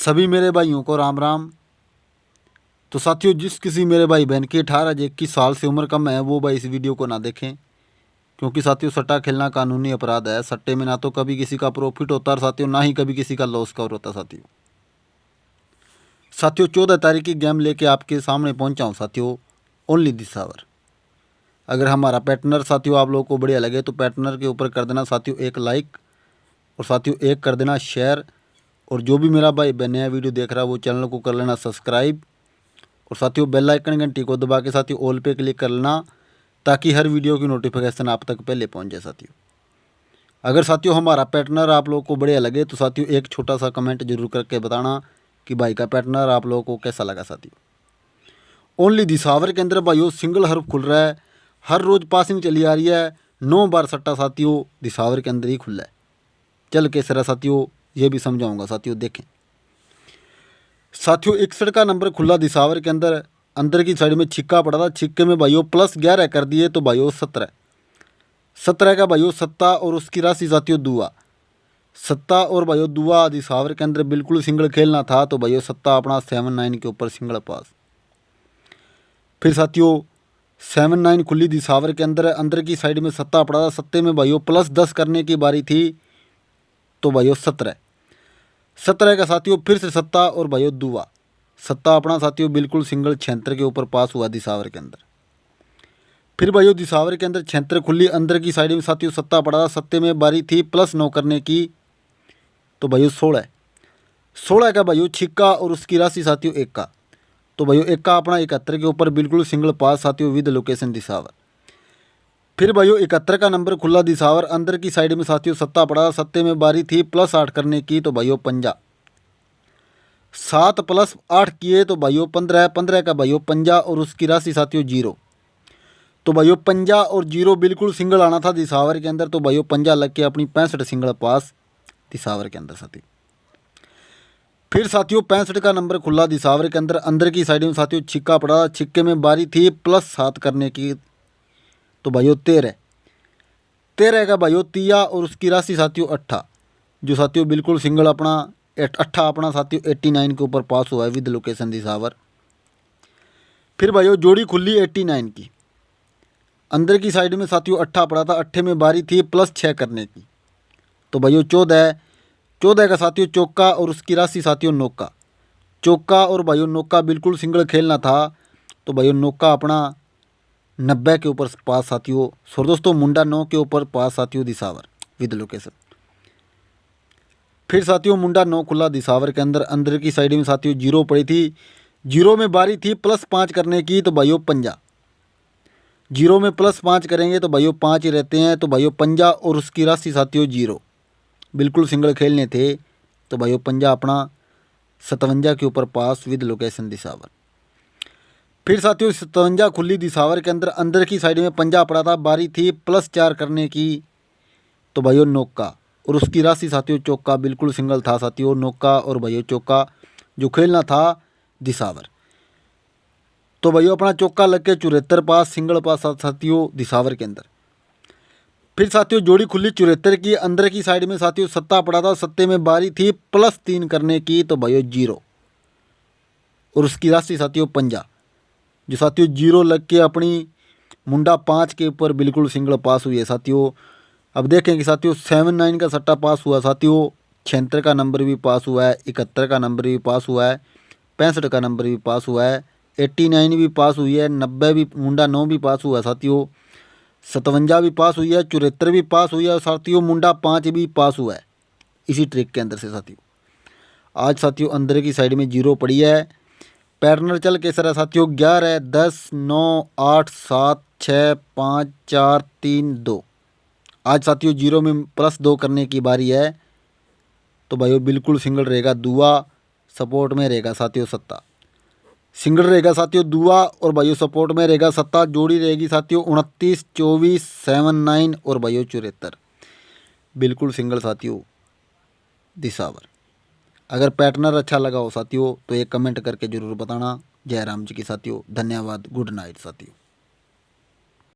सभी मेरे भाइयों को राम राम। तो साथियों, जिस किसी मेरे भाई बहन की 18 से 21 साल से उम्र कम है वो भाई इस वीडियो को ना देखें, क्योंकि साथियों सट्टा खेलना कानूनी अपराध है। सट्टे में ना तो कभी किसी का प्रॉफिट होता है साथियों, ना ही कभी किसी का लॉस कवर होता साथियों 14 तारीख की गेम लेके आपके सामने पहुंचा हूँ साथियों, ओनली दिसावर। अगर हमारा पैटर्नर साथियों आप लोगों को बढ़िया लगे तो पैटर्नर के ऊपर कर देना साथियों एक लाइक, और साथियों एक कर देना शेयर। और जो भी मेरा भाई नया वीडियो देख रहा है वो चैनल को कर लेना सब्सक्राइब, और साथियों बेल आइकन घंटी को दबा के साथियों ऑल पे क्लिक कर लेना, ताकि हर वीडियो की नोटिफिकेशन आप तक पहले पहुंच जाए साथियों। अगर साथियों हमारा पैटर्नर आप लोगों को बढ़िया लगे तो साथियों एक छोटा सा कमेंट जरूर करके बताना कि भाई का पैटर्नर आप लोगों को कैसा लगा साथियों। ओनली दिसावर के अंदर भाइयों सिंगल हर्फ खुल रहा है, हर रोज़ पासिंग चली आ रही है। 9 बार सट्टा साथियों दिसावर के अंदर ही खुला है। चल के सरा साथियों ये भी समझाऊंगा साथियों, देखें साथियों 61 का नंबर खुला दिसावर के अंदर। अंदर की साइड में छिक्का पड़ा था, छिक्के में भाइयों +11 कर दिए तो भाइयों 17 का भाइयों सत्ता, और उसकी राशि साथियों दुआ। सत्ता और भाइयों दुआ दिसावर के अंदर बिल्कुल सिंगल खेलना था तो भाइयों सत्ता अपना 7-9 के ऊपर सिंगल पास। फिर साथियों 7-9 खुली दिसावर के अंदर, अंदर की साइड में सत्ता पड़ा था। सत्ते में भाइयों +10 करने की बारी थी तो भाइयों 17 का साथियों फिर से सत्ता और भाइयों दुआ। सत्ता अपना साथियों बिल्कुल सिंगल 76 के ऊपर पास हुआ दिसावर के अंदर। फिर भाइयों दिसावर के अंदर 76 खुली, अंदर की साइड में साथियों सत्ता पड़ा था। सत्ते में बारी थी +9 करने की तो भाइयों 16 का भाइयों छिक्का, और उसकी राशि साथियों 1 का तो भाइयों 1 का अपना 71 के ऊपर बिल्कुल सिंगल पास साथियों विद लोकेशन दिसावर। फिर भाइयों 71 का नंबर खुला दिसावर, अंदर की साइड में साथियों सत्ता पड़ा। सत्ते में बारी थी +8 करने की तो भाइयों 50। 7 + 8 किए तो भाइयों 15 का भाइयों 50, और उसकी राशि साथियों 0 तो भाइयों 50 और 0 बिल्कुल सिंगल आना था दिसावर के अंदर तो भाइयों 50 लग के अपनी 65 सिंगल पास दिसावर के अंदर साथियों। फिर साथियों 65 का नंबर खुला दिसावर के अंदर, अंदर की साइड में साथियों छिक्का पड़ा। छिक्के में बारी थी +7 करने की तो भाइयों 13 का भाइयों 30, और उसकी राशि साथियों 8 जो साथियों बिल्कुल सिंगल अपना 8 अपना साथियों 89 के ऊपर पास हुआ है विद लोकेशन दिसावर। फिर भाइयों जोड़ी खुली 89 की, अंदर की साइड में साथियों 8 पड़ा था। 8 में बारी थी +6 करने की तो भाइयों 14 का साथियों चौका, और उसकी राशि साथियों नौका। चौका और भाइयों नौका बिल्कुल सिंगल खेलना था तो भाइयों नौका अपना 90 के ऊपर पास साथियों। सॉरी दोस्तों मुंडा 9 के ऊपर पास साथियों दिसावर विद लोकेशन। फिर साथियों मुंडा 9 खुला दिसावर के अंदर, अंदर की साइड में साथियों 0 पड़ी थी। 0 में बारी थी +5 करने की तो भाइयों 50। 0 में +5 करेंगे तो भाइयों 5 ही रहते हैं तो भाइयों 50, और उसकी राशि साथियों 0 बिल्कुल सिंगल खेलने थे तो भाइयों 50 अपना 57 के ऊपर पास विद लोकेशन दिसावर। फिर साथियों 57 खुली दिसावर के अंदर, अंदर की साइड में 50 पड़ा था। बारी थी +4 करने की तो भाइयों नौका, और उसकी राशि साथियों चौका बिल्कुल सिंगल था साथियों। नौका और भाइयों चौका जो खेलना था दिसावर तो भाइयों अपना चौका लग के 74 पास सिंगल पास साथियों दिसावर के अंदर। फिर साथियों जोड़ी खुली 74 की, अंदर की साइड में साथियों सत्ता पड़ा था। सत्ते में बारी थी +3 करने की तो भाइयों 0, और उसकी राशि साथियों 50 जो साथियों 0 लग के अपनी मुंडा 5 के ऊपर बिल्कुल सिंगल पास हुई है साथियों। अब देखेंगे साथियों 7-9 का सट्टा पास हुआ साथियों। 76 का नंबर भी पास हुआ है, 71 का नंबर भी पास हुआ है, 65 का नंबर भी पास हुआ है, 89 भी पास हुई है, 90 भी मुंडा 9 भी पास हुआ है साथियों, 57 भी पास हुई है, 74 भी पास हुई है, और साथियों मुंडा 5 भी पास हुआ है इसी ट्रिक के अंदर से साथियों। आज साथियों अंदर की साइड में 0 पड़ी है। पैटर्नर चल के सर साथियों 11 10 9 8 7 6 5 4 3 2। आज साथियों 0 में +2 करने की बारी है तो भाइयों बिल्कुल सिंगल रहेगा दुआ, सपोर्ट में रहेगा साथियों सत्ता। सिंगल रहेगा साथियों दुआ, और भाइयों सपोर्ट में रहेगा सत्ता। जोड़ी रहेगी साथियों 29 24 7-9 और भाइयों 74 बिल्कुल सिंगल साथियों दिसावर। अगर पैटर्नर अच्छा लगा हो साथियों तो एक कमेंट करके ज़रूर बताना। जय राम जी की साथियों, धन्यवाद, गुड नाइट साथियों।